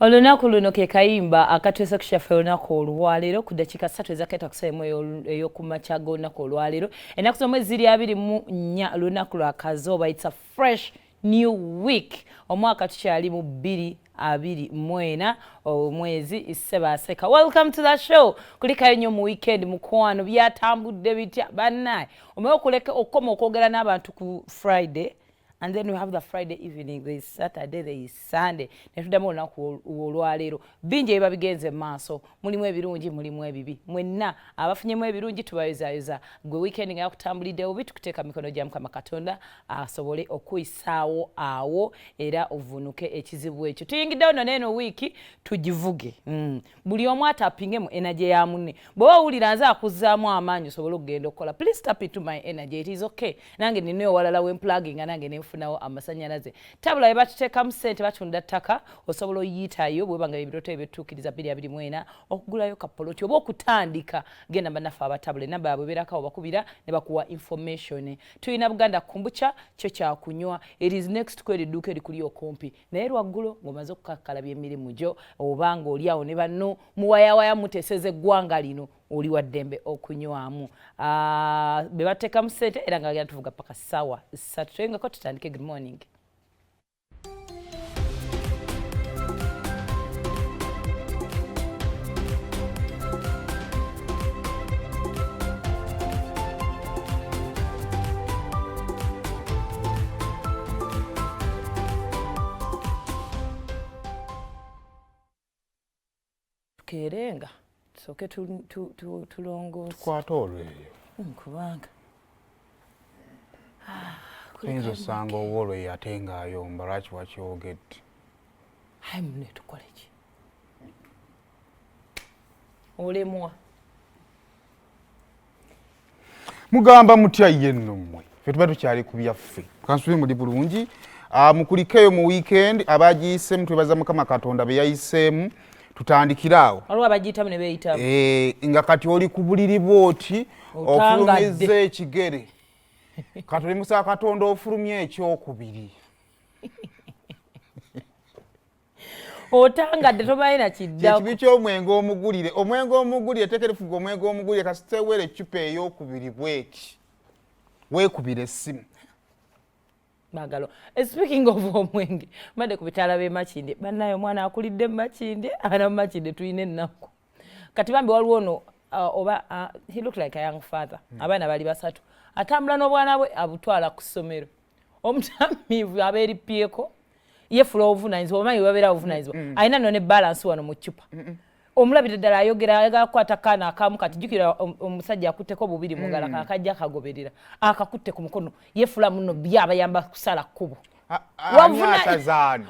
Olunaku luno ke kayimba akatwesa kushaffe olunaku olwaleero ku dakiika 3 ezaketa kusemu ey'okumakya g'olunaku olwaleero. Ennaku z'omwezi ziri 24 lunaku lwa kazooba. It's a fresh new week. Omwaka tukyali mu 2024 omwezi Ssebaaseka. Welcome to the show. Kulikayo nnyo mu weekend mukwano byatambudde bitya bannaye. Omewe okuleka okukoma okwogera n'abantu ku Friday. And then we have the Friday evening, there is Saturday, there is Sunday. Netuddamu olunaku olwaleero. Bingi ebiba bigenze maaso. Mulimu ebirungi, mulimu ebibi. Mwenna abafunyemu ebirungi tubayozaayoza. Gwe weekend nga yakutambuliddewo bi tukuteeka mikono gya Mukama Katonda asobole okuyisaawo awo era ovunuke ekizibu ekyo. Tuyingiddewo neno wiiki tugivuge. Buli omu atapingemu energy ya munne. Bw'oba owulira nze akuzzaamu amaanyi osobole okugenda okukola. Please tap into my energy. It is okay. Nange ninayo walala w'emplugging nange funawo amasanyalaze. Tabula ebatuteekamu ssente batunda ttaka osobola oyitayo bwebanga ebirooto ebyetuukiriza 2024 okugulayo kapoloti oba okutandika genda bannaffe abatabule namba yaabwe beerako bakubira ne bakuwa information. Tulina Buganda Kombucha kyo kyakunywa. It is next kweri edduuka erikuli okumpi naye lwaggulo ng'omaze okukakkalabya emirimu gyo oba ng'oliawo ne banno muwayawaya muteeseza eggwanga lino oli wa ddembe okunywamu. Be bateekamu ssente era nga bagenda tuvuga paka ssaawa 3 tuyingako tutandike. Good morning. Kerenga soke tulongo tukwata olweyo kubanga tuyinza osanga olweyo ate ng'ayomba lwaki wakyogedde. hayi mune tukole ki olemwa mugamba mutya ye nno mmwe ffe tuba tukyali ku byaffe kansubi muli bulungi. Mukulikeyo mu weekend abagiyiseemu twebaza Mukama Katonda be yayiseemu tutandikiraawo waliwo abagiyitamu ne beeyitamu nga kati oli ku buliri bw'oti ofulumizza ekigere kati oli musa Katonda ofulumye ekyokubiri otangadde tomanyi na kiddako kibi ky'omwenge omugulire. Omwenge omugulire tekerefuga omwenge omugulire kasiteweera eccupa ey'okubiri bweki weekubira essimu magalo. Speaking of omwenge mbadde ku bitaala b'e Makinde bannaye omwana akulidde mu Makinde abaana mu Makinde tulina ennaku kati bambi waliwo ono oba he looked like a young father. Abaana bali basatu atambula n'obwana bwe abutwala ku ssomero. Omutamiivu abeerippyeko yefula obuvunanyizibwa omanyi babeera obuvunanyizibwa alina nno ne balance wano mu ccupa. Omulabire ddala ayogera ayagala kukwata kaana akamu kati jjukira omusajja akutteko bubiri mu ngalo akajja akagoberera akakutte ku mukono yefula muno byabayamba kusala kkubo atazaani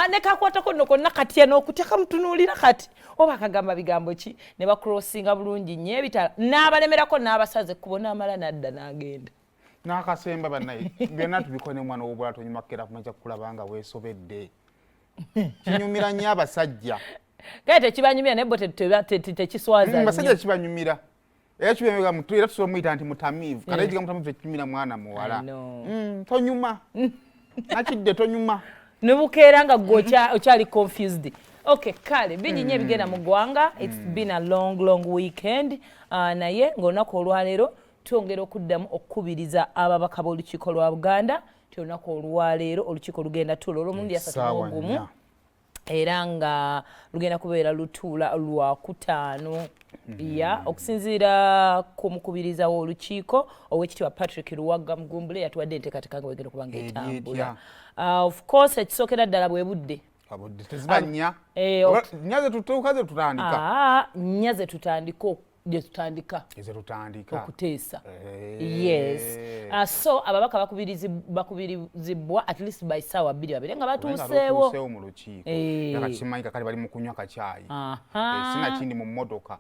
ne kakwatako nno konna katya n'okutya kamutunuulira kati oba akagamba bigambo ki ne bakurosinga bulungi nnyo ebitala n'abalemerako n'abasaze ekkubo n'amala n'adda n'agenda n'akasemba bannaye byonna tubikone mwana w'obula tonyuma kera kumaja kukulaba nga weesobedde kinyumira nnyo abasajja kale tekibanyumira naye bo tekiswaza basajja kibanyumira era kibemega mutu era tusobola muyita nti mutamiivu kale ekiga mutamiivu tekimira mwana muwala tonyuma nakidde tonyuma ne bukeera nga gwe okyali confused. Okay, kale bingi nnyo ebigenda mu ggwanga. It's been a long weekend naye ng'olunaku olwaleero twongera okuddamu okukubiriza ababaka b'olukiiko lwa Buganda ti olunaku olwaleero olukiiko lugenda tuula olw'omulundi 31 era nga lugenda kubeera lutuula lwakutaano okusinziira ku mukubiriza w'olukiiko Oweekitiibwa Patrick Luwagga Mugumbule yatuwadde enteekateeka nga wegenda kubanga etambula. Of course ekisookera ddala bwe budde nyaze tutandika okuteesa. Yes. So ababaka bakubirizibwa at least by ssaawa 2 nga batuuseewo mu lukiiko kimanyi kakali bali mu kunywa kacaayi sinakindi mu mmotoka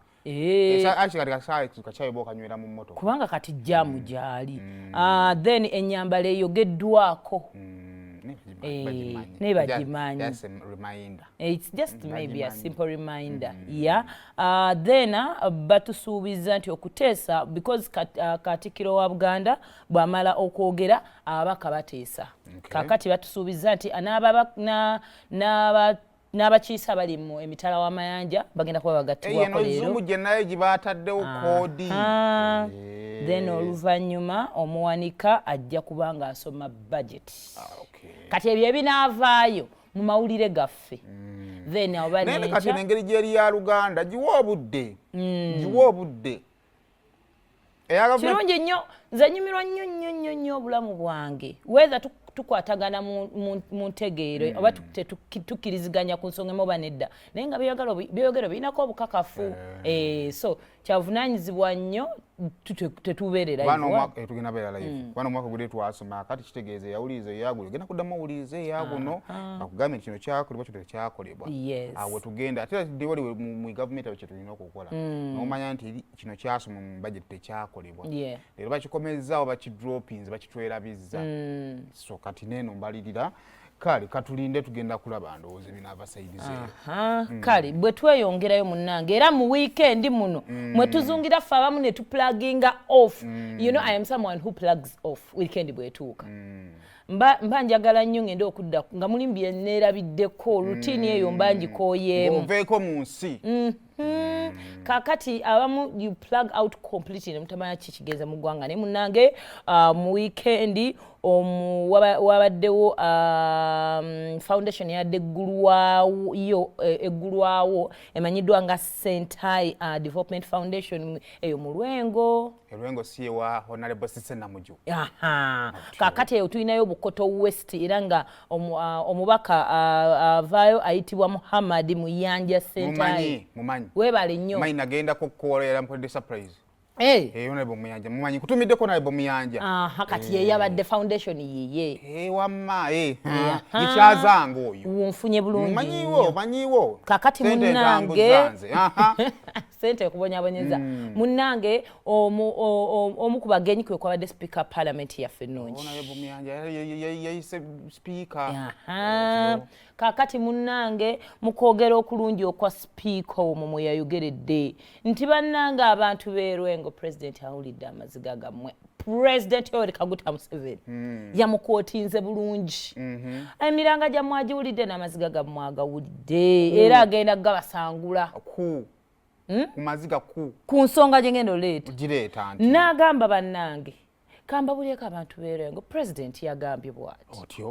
kacaayi bokanywera mu mmotoka kubanga kati jjaamu gyali. Then ennyambala eyogeddwako It's just maybe a simple reminder. Then batusuubiza nti okuteesa because Katikkiro wa Buganda bw'amala okwogera ababaka bateesa. Kakati batusuubiza nti n'abakiisa bali mu emitala w'amayanja bagenda kuba bagattibwako leero Zumu gye nayo gye baataddewo koodi. Then oluvannyuma omuwanika ajja kuba ng'asoma budget. Kati ebyo ebinaavaayo mu mawulire gaffe. Then abo bali naye kati n'engeri gy'eri ya Luganda giwa obudde. Kirungi nnyo nze nyumirwa nnyo obulamu bwange whether tukwatagana mu ntegeero oba tukkiriziganya ku nsonga oba nedda naye nga byogero birinako obukakafu so kyavunaanyizibwa nnyo tetubeerera tugenda beera live bano omwaka guli twasoma kati kitegeeza eyawuliriza eyagulo genda kuddamu owuliriza eyaguno bakugambye nti kino kyakolebwa kino tekyakolebwa awo tugenda ate ddiwali mu gavumenti abo kyetulina okukola n'omanya nti kino kyasoma mu budget tekyakolebwa leero bakikomezaawo bakidropinze bakitwerabizza so kati neeno mbalirira kale katulinde tugenda kulaba ndowooza ebinaava sayidizeeyo kale bwe tweyongerayo munnange era mu weekend muno mwe tuzungira ffe abamu ne tupluginga off you know I am someone who plugs off weekend bwetuuka mba njagala nnyo ngende okudda nga mulimu bye neerabiddeko rutini eyo mba ngikooyeemu oveeko mu nsi kakati abamu you plug out completely nemutamanya kikigeze mu ggwanga naye munnange mu weekend wabaddewo foundation yadde eggulwawo emanyiddwa nga Sentai Development Foundation eyo mu Lwengo si ewa Honorable Sise Namuju kakati eyo tulinayo Bukoto West era nga omubaka avaayo ayitibwa Muhammad Muyanja Sentai webale nnyo manyi nagenda kukolera mpode surprise Honorable Muyanja mumanyi kutumiddeko Honorable Muyanja kati ye yabadde foundation yiye wamma gikyazanga oyo wunfunye bulungi manyiwo kakati munnange sente okubonyabonyeza munnange omu ku bagenyi kwe kwabadde speaker parliament yaffe ennungi Honorable Muyanja yayise speaker kakati munnange mukwogera okulungi okwa speaker omwo mwe yayogeredde nti bannange abantu beerwengo president awulidde amaziga gammwe President Yoweri Kaguta Museveni yamukootinze bulungi emiranga gyammwe agiwulidde n'amaziga gammwe agawulidde era agenda gabasangula ku maziga ku nsonga gye ngenda gireeta nti n'agamba bannange kambabulyeko abantu beerwengo president yagambye bw'ati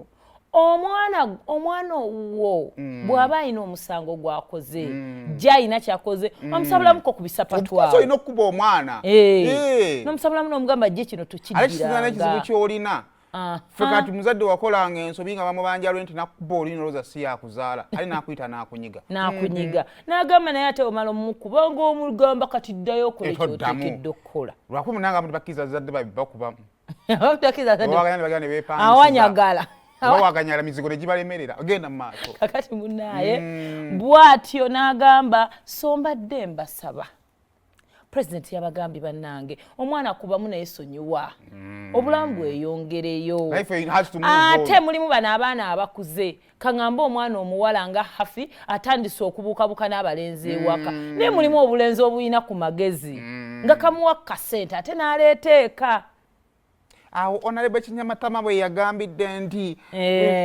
omwana owo bw'aba alina omusango gwakoze gy'alina kyakoze omusabulamuko ku bisapatu awo olina okukuba omwana n'omusabulamu n'omugamba jje kino tukiddiranga ekizibu ky'olina ffe kati muzadde wakolanga ensobi nga bamubanja lwe nti nakuba olina olowooza si yakuzaala ali n'akuyita n'akunyiga n'agamba naye ate omala omukuba ng'omugamba kati ddayo okola ekyoteekedde okukola lwakuba munanga abantu bakkiriza zadde bakubamu awanyagala waganyala mizigo ne gibalemerera ogenda mu maaso kakati munnaye bw'atyo n'agamba sombadde mbasaba president yabagambye bannange omwana akubamu naye sonyiwa obulamu bweyongereyo ate mulimu bano abaana abakuze kaŋŋambe omwana omuwala nga Hafi atandise okubuukabuuka n'abalenzi ewaka naye mulimu obulenzi obulina ku magezi nga kamuwa kasente ate n'aleeta eka awo Honorable Kinyamatama bwe yagambidde nti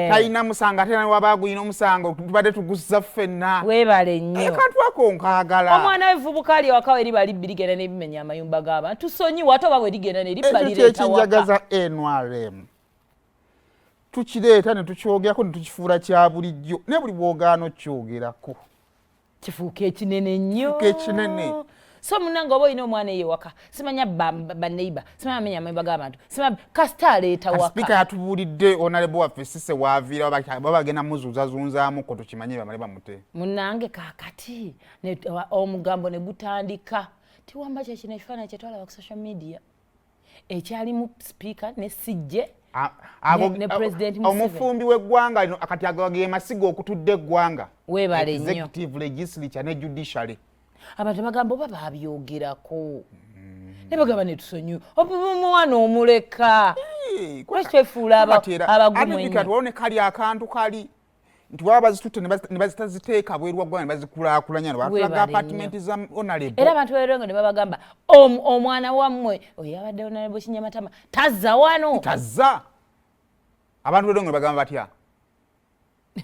talina musango ate waba gulina omusango tubadde tuguza ffenna weebale nnyo kantu ako nkaagala omwana w'evvubuka ali ewaka we liba libbi ligenda n'ebimenya amayumba g'abantu tusonyiwa ate oba bwe ligenda ne libba lireeta waka ekinjagaza NRM tukireeta ne tukyogerako ne tukifuula kya bulijjo ne buli bwogaano kyogerako kifuuka ekinene nnyo so munange oba olina omwana eyewaka simanya baneiba simanya menya amayumba g'abantu simanya kasita aleeta waka Sipiika yatubuulidde Honorable waffe Sise waaviira baba bagenda muzuuzazunzaamuko tukimanye bamale bamute munange kaakati omugambo ne gutandika tiwamba kyekino ekifaananyi kye twalaba ku social media ekyalimu Sipiika ne Sijje ne President Museveni omufumbi w'eggwanga lino akati ge masiga okutudde eggwanga weebale nnyo executive legislature ne judiciary abantu bagamba oba babyogerako ne bagamba ne tusonyiwe omwana omuleka lwaki twefuula abagumu ennyo tuwone kali akantu kali nti waba bazitutte ne bazitaziteeka bweru waggwanga ne bazikulaakulanya ne batulaga apartment za Honorable era abantu beerengo ne babagamba omwana wammwe oyo yabadde Honorable Kinyamatama tazza wano tazza abantu beerengo ne bagamba batya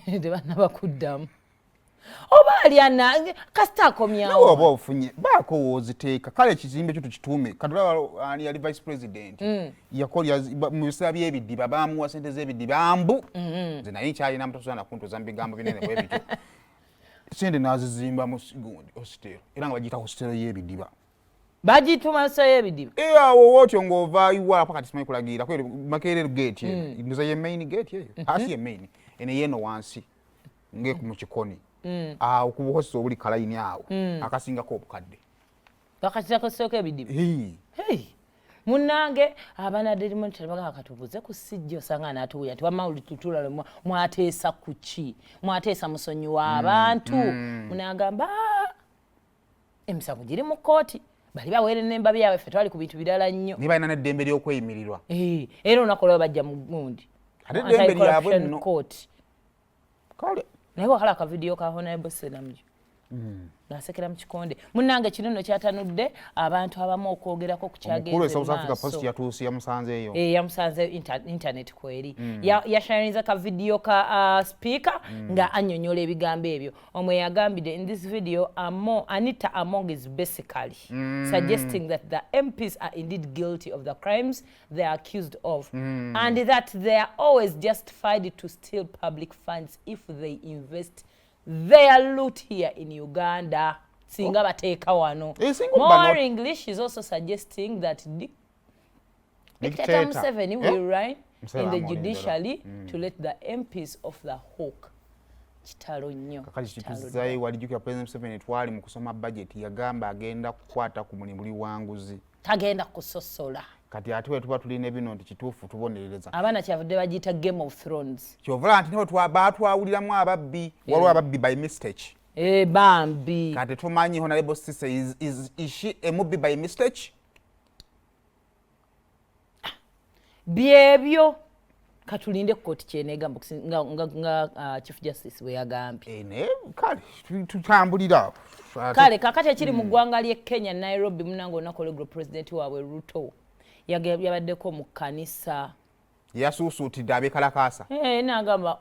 tebannaba kuddamu oba alyana kasita akomyawo nawe oba ofunye baako wooziteeka kale ekizimbe kyo tukituume katulaba ani yali vice president yakolya mu biseera by'ebiddiba baamuwa ssente z'ebiddiba mbu nze naye nkyalina mutasobola nakuntuuza mu bigambo binene bwe bityo sente n'azizimba mu gundi hositero era nga bagiyita hositero y'ebiddiba bagituma hositero y'ebiddiba awo wootyo ng'ova iwala pakati simanyi kulagirira kweri makerere gate eyo ndoza ye main gate eyo hasi ye main ene yeno wansi mu kikoni awo ku hositero buli kalayini awo akasingako obukadde bakatira soko ebiddiba munnange abaana Daily Monitor bagamba katubuze ku sijjo sanga anatuuya nti wamawuli tutula mwateesa kuki mwateesa musonyi w'abantu munagamba emisango giri mu kooti bali baweere n'emba byabwe ffe twali ku bintu birala nnyo ne balina n'eddembe ly'okweyimirirwa era olunaku lweo bajja mu gundi ate eddembe lyabwe nno kale naye wakala akavidiyo ka Honorable Senamjo nasekera mu kikonde munnange kino nno kyatanudde abantu abamu okwogerako ku kyagenze South Africa Post yatuusi yamusanzeeyo yamusanzeyo internet kweri yasharinza ka video ka Sipiika nga annyonnyola ebigambo ebyo omwe yagambidde in this video Anita Among is basically suggesting that the MPs are indeed guilty of the crimes they are accused of and that they are always justified to steal public funds if they invest their loot here in Uganda. Singa bateeka wano. More English is also suggesting that Dictator Museveni will reign in the judiciary to let the MPs off the hook. Kitalo nnyo. Kakati kituzayi walijukira President Museveni twali mu kusoma budget yagamba agenda kukwata ku mulimbuli wa nguzi. Tagenda kusosola. Kati ate tuba tulina ebino nti kituufu tubonerereza abaana kyavudde bagiyita Game of Thrones kyovula nti nibo baatwawuliramu ababbi waliwo ababbi by mistake bambi kati tumanyi Honorable Sister is she a mubbi by mistake byebyo katulinde kooti kyenegamba nga Chief Justice bwe yagambye kale tutambulira kale kakati ekiri mu ggwanga ly'e Kenya Nairobi munango nakolegro president waabwe Ruto yabaddeko mu kkanisa yasuusuutidde abeekalakaasa nagamba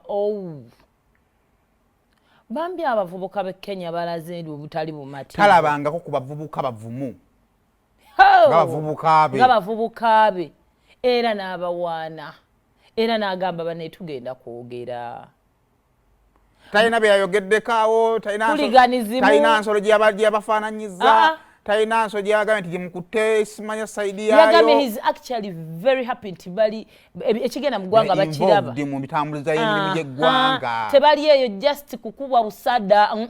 bambi abavubuka b'e Kenya balaze obutali bumati talabangako ku bavubuka bavumu nga bavubuka be era n'abawaana era n'agamba bane tugenda kwogera talina byeyayogeddekaawo talina nsolo gyeyabafaananyiza talina nsolo gyeyagambye nti gyemukutte simanya sayidi yaayo yagambye he's actually very happy nti bali ekigenda mu ggwanga bakiraba mu mitambuliza y'emirimu gy'eggwanga tebali eyo just kukubwa busada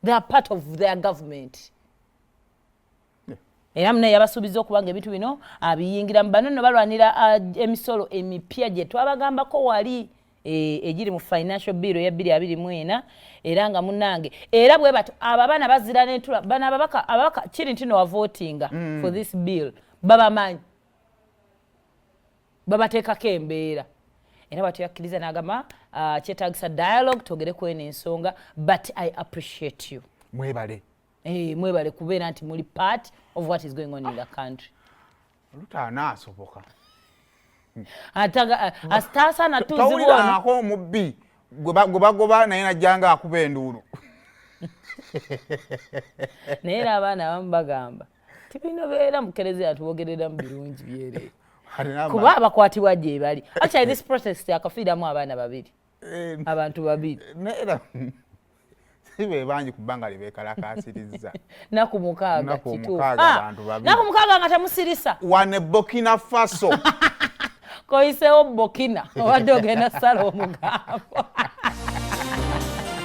they are part of their government era muna yabasuubiza okubanga ebintu bino abiyingira mu bano nno balwanira emisolo emipya gye twabagambako wali egiri mu financial bill ya 2024 era nga munange era bwe bato abaana bazira n'entula bana ababaka kiri ntino wa voting for this bill babamanyi babateekako embeera era batuyakkiriza n'agamba kyetaagisa dialogue togere kweno ensonga but I appreciate you mwebale mwebale kubeera nti muli part of what is going on in the country lutanaasoboka asitaasana towulirangako omubbi gwe naye najjanga akuba enduulu naye era abaana abamu bagamba tibino beera mukereziya tubogereramu birungi byere kuba abakwatibwa gye bali actually this protest akafiiramu abaana babiri abantu babiri sibe bangi ku bbanga lyebeekalakaasirizza naku mukaaga naku mukaaga nga temusirisa wane Burkina Faso koyiseewo Burkina obadde ogenda sala omugambo